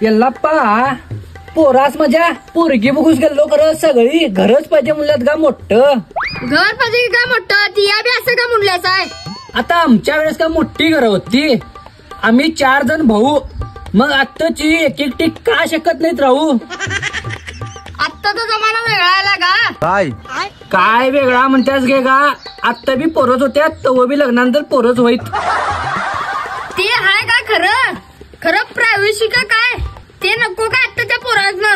यल्लाप्पा पोरास माझ्या पोरगी बघूस गेलो खरं सगळी घरच पाहिजे म्हणल्यात का मोठं घर पाहिजे का मोठं ती बी असं का म्हणल्याच आहे. आता आमच्या वेळेस का मोठी घरं होती आम्ही 4 जण भाऊ मग आत्ताची एक एकटी का शकत नाहीत राहू. आत्ताचा जमाना वेगळा आला का काय वेगळा म्हणतेस गे का आत्ता बी पोरच होत्या तव बी लग्नानंतर पोरच होईत. ते हाय का खरं खरं प्रायव्हसी का काय ते नको का आत्ताच्या पोरांना.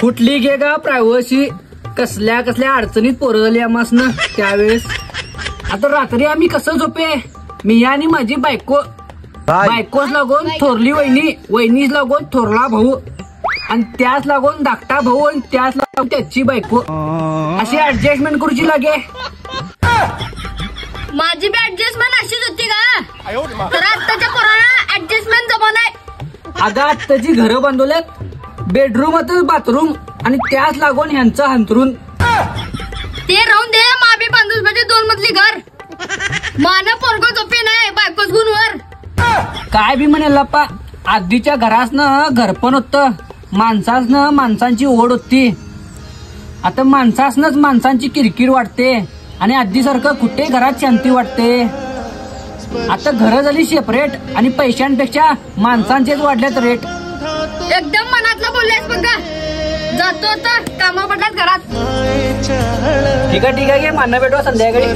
कुठली घे का प्रायव्हसी कसल्या कसल्या अडचणीत पोरं झाली आम्हासनं त्यावेळेस. आता रात्री आम्ही कसं झोपे मी आणि माझी बायकोच लागून थोरली वहिनीच लागून थोरला भाऊ आणि त्याच लागून धाकटा भाऊ आणि त्याच लागून त्याची बायको अशी ऍडजस्टमेंट करूची लागे. माझी बी ऍडजस्टमेंट अशीच होती का तर आत्ताच्या पोरांना ऍडजस्टमेंट जमा नाही. अगं आत्ताची घरं बांधवल्यात बेडरूमातच बाथरूम आणि त्याच लागून ह्यांचं हंतरून. ते राहून दे माबी बांधूस म्हणजे 2 मजली घर मान पोरग झोपे नाही बायकोच गुणवर. काय बी म्हणेल लप्पा आधीच्या घरासनं घर पण होतं माणसासनं माणसांची ओढ होती. आता माणसासनच माणसांची किरकिर वाटते आणि आधीसारखं कुठे घरात शांती वाटते. आता घरं झाली सेपरेट आणि पैशांपेक्षा माणसांचेच वाढल्यात रेट. एकदम मनातलं बोलल्यास बघा जातो आता कामा पडल्यात घरात. ठीक आहे घे मान्य भेटवा संध्याकाळी.